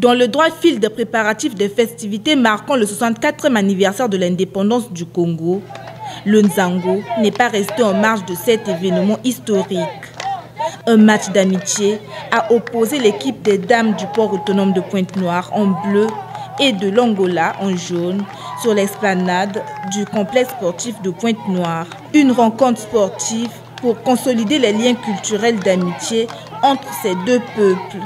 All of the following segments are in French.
Dans le droit fil des préparatifs des festivités marquant le 64e anniversaire de l'indépendance du Congo, le Nzango n'est pas resté en marge de cet événement historique. Un match d'amitié a opposé l'équipe des dames du port autonome de Pointe-Noire en bleu et de l'Angola en jaune sur l'esplanade du complexe sportif de Pointe-Noire. Une rencontre sportive pour consolider les liens culturels d'amitié entre ces deux peuples.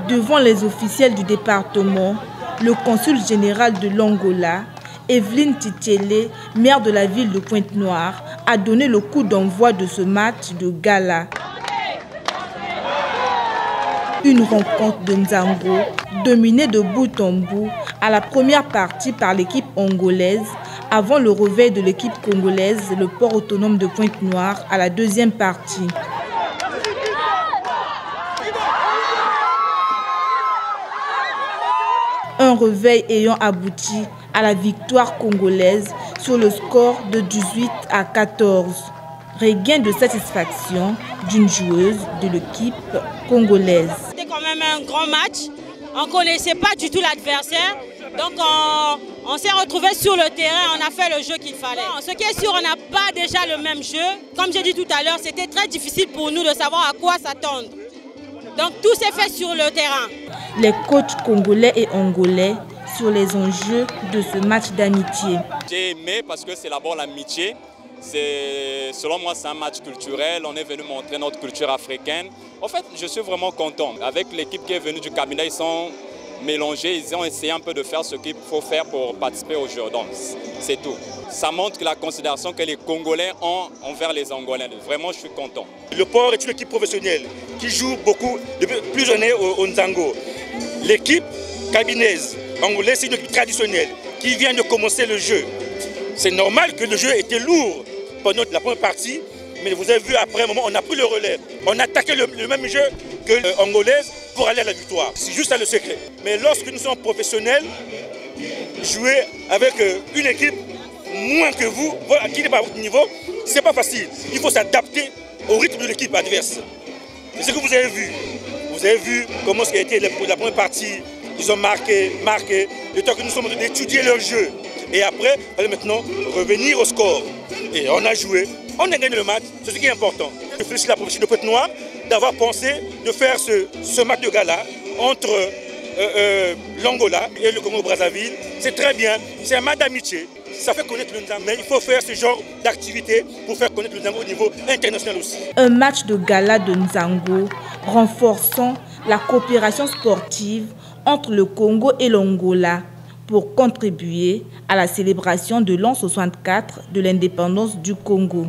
Devant les officiels du département, le consul général de l'Angola, Evelyne Titiele, maire de la ville de Pointe-Noire, a donné le coup d'envoi de ce match de gala. Une rencontre de Nzango dominée de bout en bout à la première partie par l'équipe angolaise avant le réveil de l'équipe congolaise, le port autonome de Pointe-Noire, à la deuxième partie. Un réveil ayant abouti à la victoire congolaise sur le score de 18-14. Regain de satisfaction d'une joueuse de l'équipe congolaise. C'était quand même un grand match. On ne connaissait pas du tout l'adversaire. Donc on s'est retrouvés sur le terrain, on a fait le jeu qu'il fallait. Ce qui est sûr, on n'a pas déjà le même jeu. Comme j'ai dit tout à l'heure, c'était très difficile pour nous de savoir à quoi s'attendre. Donc tout s'est fait sur le terrain. Les coachs congolais et angolais sur les enjeux de ce match d'amitié. J'ai aimé parce que c'est d'abord l'amitié. Selon moi, c'est un match culturel. On est venu montrer notre culture africaine. En fait, je suis vraiment content. Avec l'équipe qui est venue du cabinet, ils sont mélangés. Ils ont essayé un peu de faire ce qu'il faut faire pour participer au jeu. Donc, c'est tout. Ça montre la considération que les Congolais ont envers les Angolais. Vraiment, je suis content. Le port est une équipe professionnelle qui joue beaucoup depuis plusieurs années au Nzango. L'équipe cabinaise angolaise, c'est une équipe traditionnelle qui vient de commencer le jeu. C'est normal que le jeu était lourd pendant la première partie, mais vous avez vu, après un moment, on a pris le relais. On a attaqué le même jeu que l'angolaise pour aller à la victoire. C'est juste ça le secret. Mais lorsque nous sommes professionnels, jouer avec une équipe moins que vous, qui n'est pas à votre niveau, c'est pas facile. Il faut s'adapter au rythme de l'équipe adverse. C'est ce que vous avez vu. Vous avez vu comment ça a été la première partie. Ils ont marqué. Le temps que nous sommes d'étudier leur jeu. Et après, il fallait maintenant revenir au score. Et on a joué, on a gagné le match, c'est ce qui est important. Je félicite la province de Pointe-Noire d'avoir pensé de faire ce match de gala entre l'Angola et le Congo-Brazzaville. C'est très bien, c'est un match d'amitié. Ça fait connaître le Nzango, mais il faut faire ce genre d'activité pour faire connaître le Nzango au niveau international aussi. Un match de gala de Nzango renforçant la coopération sportive entre le Congo et l'Angola pour contribuer à la célébration de l'an 64 de l'indépendance du Congo.